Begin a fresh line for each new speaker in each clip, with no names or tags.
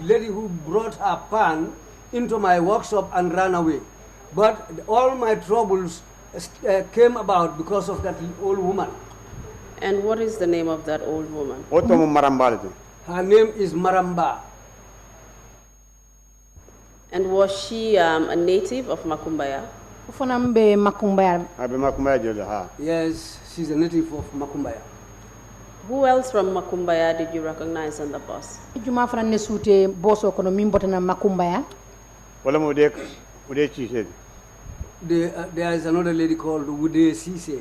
lady who brought her pan into my workshop and ran away. But all my troubles came about because of that old woman.
And what is the name of that old woman?
Her name is Maramba.
And was she a native of Makumbaya?
Yes, she's a native of Makumbaya.
Who else from Makumbaya did you recognize on the bus?
There is another lady called Ude Sise.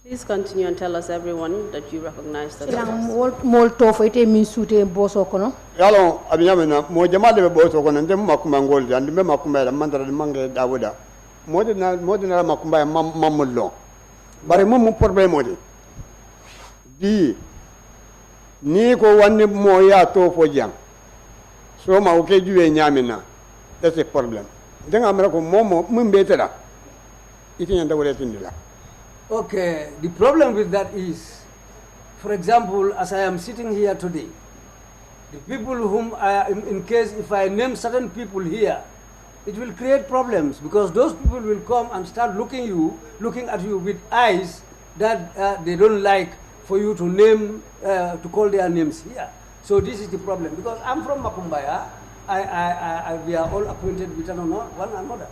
Please continue and tell us everyone that you recognize that.
Yalo abiyamena mo jama de boso kono ndem makuma ngol and me makuma da mandara mange dawuda modina makuma mamullo bare mum problème odi di ni ko wanni mo ya to fo jam so ma o ke juwe nyamina that's a problem denga amara ko momo mum betela itinya dawuda tindila.
Okay, the problem with that is, for example, as I am sitting here today, the people whom in case if I name certain people here, it will create problems because those people will come and start looking at you with eyes that they don't like for you to name, to call their names here. So this is the problem because I'm from Makumbaya. We are all acquainted with one another.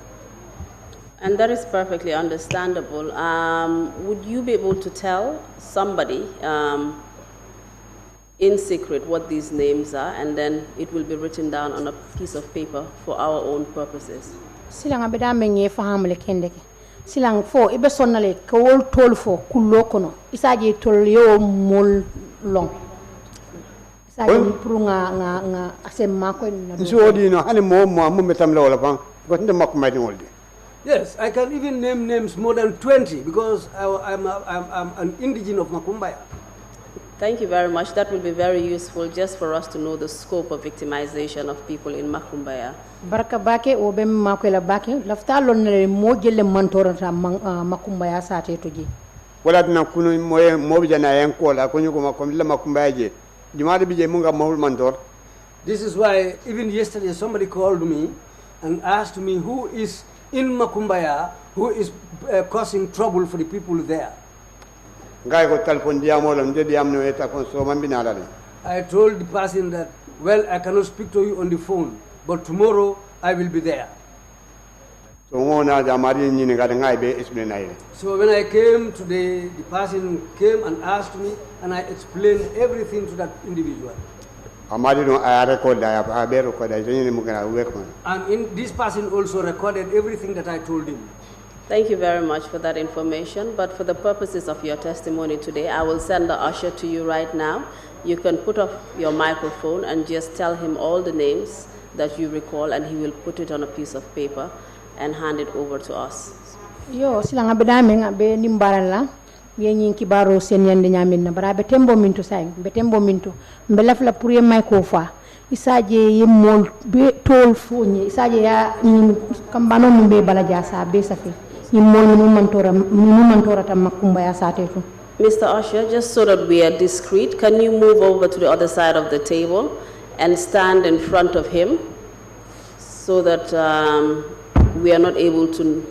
And that is perfectly understandable. Would you be able to tell somebody in secret what these names are, and then it will be written down on a piece of paper for our own purposes?
Silang abeda menye fahamle kendeke. Silang fo ibe sonnale ko tol fo kullo kono. Isaje tol yo mol long. Isaje prunga asemma ko na.
So di no hani mo metam la wala pan ko ndem makuma di woldi.
Yes, I can even name names more than 20 because I'm an indigenous of Makumbaya.
Thank you very much. That will be very useful just for us to know the scope of victimization of people in Makumbaya.
Baraka bake obe makwela bake lafta lonne mo gelle mantorata Makumbaya sate toji.
Wala na kunu mo bijana yen kola ko nyugo makom la Makumbaya je. Jumade bije munga mahul mantor.
This is why even yesterday somebody called me and asked me who is in Makumbaya who is causing trouble for the people there. I told the person that, well, I cannot speak to you on the phone, but tomorrow I will be there. So when I came today, the person came and asked me, and I explained everything to that individual. And this person also recorded everything that I told him.
Thank you very much for that information. But for the purposes of your testimony today, I will send the usher to you right now. You can put up your microphone and just tell him all the names that you recall, and he will put it on a piece of paper and hand it over to us.
Yo, silang abedameng abe nimbarala. Yenyi kibaro senyande nyaminna bara betembo mintu saying betembo mintu mbelafla puriye maikofa isaje yemol be tol fonye isaje ya kambano mbe balaja sa be safi yemol mu mantora tam Makumbaya satetu.
Mr. Usher, just so that we are discreet, can you move over to the other side of the table and stand in front of him so that we are not able to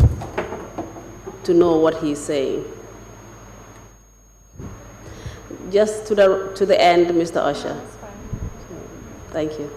know what he's saying? Just to the end, Mr. Usher. Thank you.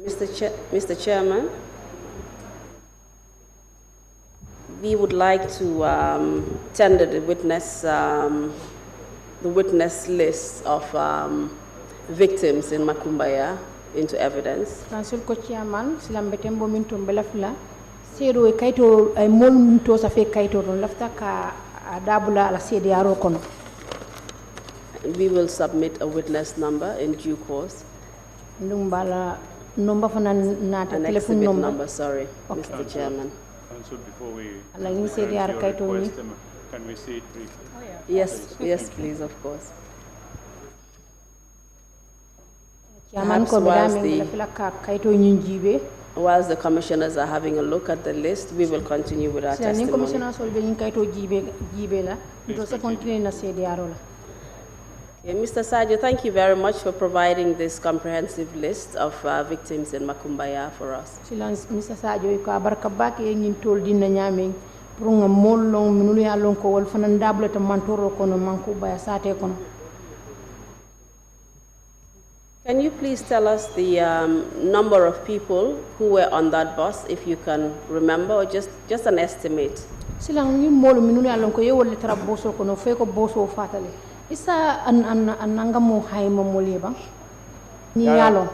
Mr. Chairman, we would like to tender the witness list of victims in Makumbaya into evidence.
Council ko chairman silambe tembo min to belafla sedo e kayto ay mol min to sa fe kayto don lafta ka dabula ala sedi aro kono.
We will submit a witness number in due course.
Ndum bala number fana nata
An
telephone
exhibit
number.
number, sorry,
Okay.
Mr. Chairman.
Council, before we
Ala ni sedi
grant
ar
your
kayto ni.
request, can we see it briefly?
Yes, please, of course.
Chairman
Perhaps
ko
whilst
bedame
the-
lafla ka kayto nyin jibe.
Whilst the commissioners are having a look at the list, we will continue with our
Sila ni
testimony.
commissioner sol be nyin kayto jibe la. Do se continue na sedi aro la.
Okay, Mr. Sarjo, thank you very much for providing this comprehensive list of victims in Makumbaya for us.
Sila Mr. Sadio ko abarka bake nyin tol dinna nyame pour nga mol long minulu ya long ko wol fana ndabla ta mantoro kono manku baya sate kono.
Can you please tell us the number of people who were on that bus, if you can remember, or just an estimate?
Sila ngi mol minulu ya long ko yewol le tara boso kono fe ko boso fatale. Isa an nangamo hayma moliba. Ni yalo.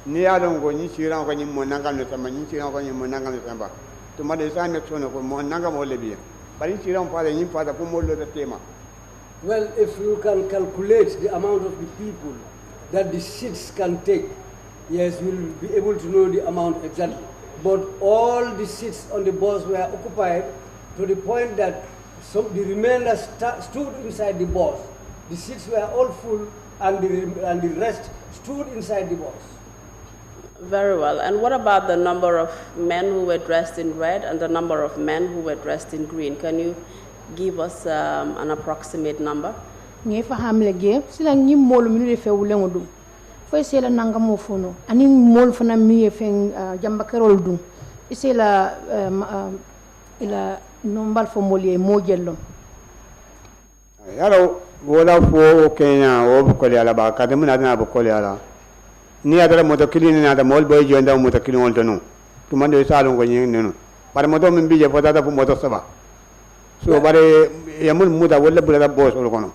ni yalon ko ni sira ko ni mo nangam no tamba ni sira ko ni mo nangam no tamba to ma de sa ne tono ko mo nangam o lebi bari sira on pare ni pada ko mo lo de tema.
Well, if you can calculate the amount of the people that the seats can take, yes, you'll be able to know the amount exactly. But all the seats on the bus were occupied to the point that the remainder stood inside the bus. The seats were all full and the rest stood inside the bus.
Very well. And what about the number of men who were dressed in red and the number of men who were dressed in green? Can you give us an approximate number?
Nge fa hamle ge sila ngi mol minulu fe wulengo dum. Fo sela nangamo fono ani mol fana mi fe jamba kerol dum. Isela ila nombal fo molie mo jello.
Yalo wala fo Kenya o ko le ala ba ka de mun adana ba ko le ala ni adara moto kilini na da mol boy jonda moto kilini on tonu to mande salon ko nyen nenu bare moto min bije fota da fu moto saba so bare yamul muda wala bula da boss ol kono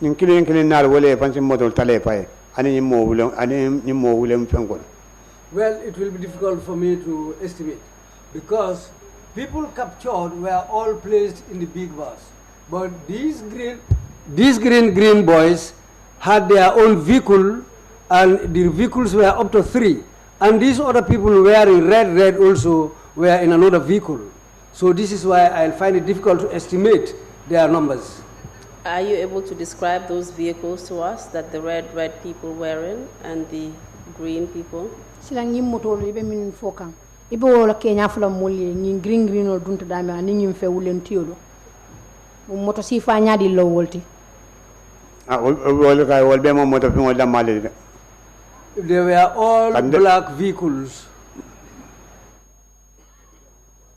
nyin kilini na wala fansi moto tale pay ani mo wulem fenkol.
Well, it will be difficult for me to estimate because people captured were all placed in the big bus. But these green boys had their own vehicle, and the vehicles were up to 3. And these other people wearing red also were in another vehicle. So this is why I find it difficult to estimate their numbers.
Are you able to describe those vehicles to us that the red people were in and the green people?
Sila ngi moto ibe min fokan. Ibe wala Kenya fula molie ngi green o dunta dame ani ngi fe wulen tiolo. Moto si fa nyaadi lo wolti.
Wol kay wol be mo moto fi mo da male.
They were all black vehicles.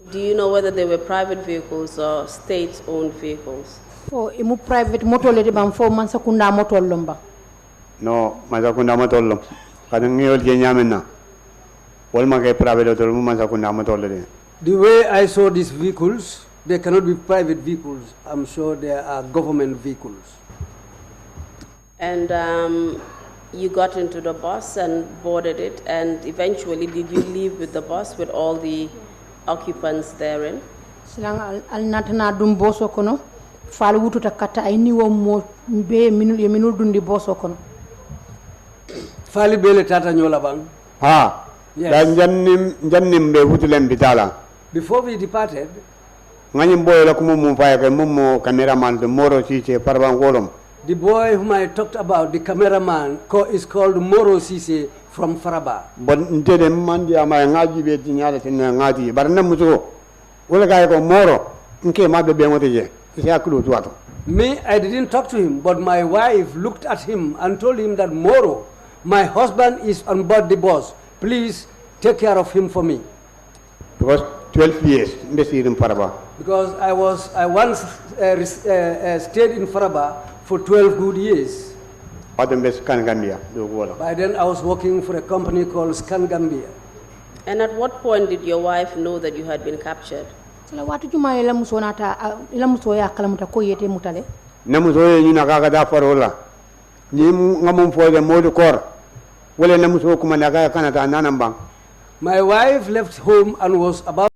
Do you know whether they were private vehicles or state-owned vehicles?
Fo imu private moto le de bam fo man sakunda moto lomba.
No, ma sakunda moto lom. Kadang ngi wol je nyamenna. Wol ma kay private to mo man sakunda moto le de.
The way I saw these vehicles, they cannot be private vehicles. I'm sure they are government vehicles.
And you got into the bus and boarded it, and eventually did you leave with the bus with all the occupants therein?
Silang al natana dum boso kono fal wututa kata ay ni wo mo be minul dundi boso kono.
Fali bele tata nyola bang.
Ha.
Yes.
Da jannim be wutulem bitala.
Before we departed,
Ngani boy la kumu mu fay kay mum cameraman de Moro Cisse parban wolom.
the boy whom I talked about, the cameraman, is called Moro Sise from Faraba.
Bon ntede mandi ama ngaji be tinyala tin ngati barna muzo. Wala kay ko Moro nke ma be ngote je. Isi akulu tuato.
Me, I didn't talk to him, but my wife looked at him and told him that Moro, my husband is on board the bus. Please take care of him for me.
Because 12 years mbesi in Paraba.
Because I once stayed in Faraba for 12 good years.
Padam bes kan Gambia do wala.
By then I was working for a company called Scan Gambia.
And at what point did your wife know that you had been captured?
sala watu juma ila muso nata ila muso ya kala muta ko yete mutale
Namu so ni na kaga da farola. Ni ngamum fo de modu kor. Wala namu so kuma na kaga kana ta nanan bang.
My wife left home and was about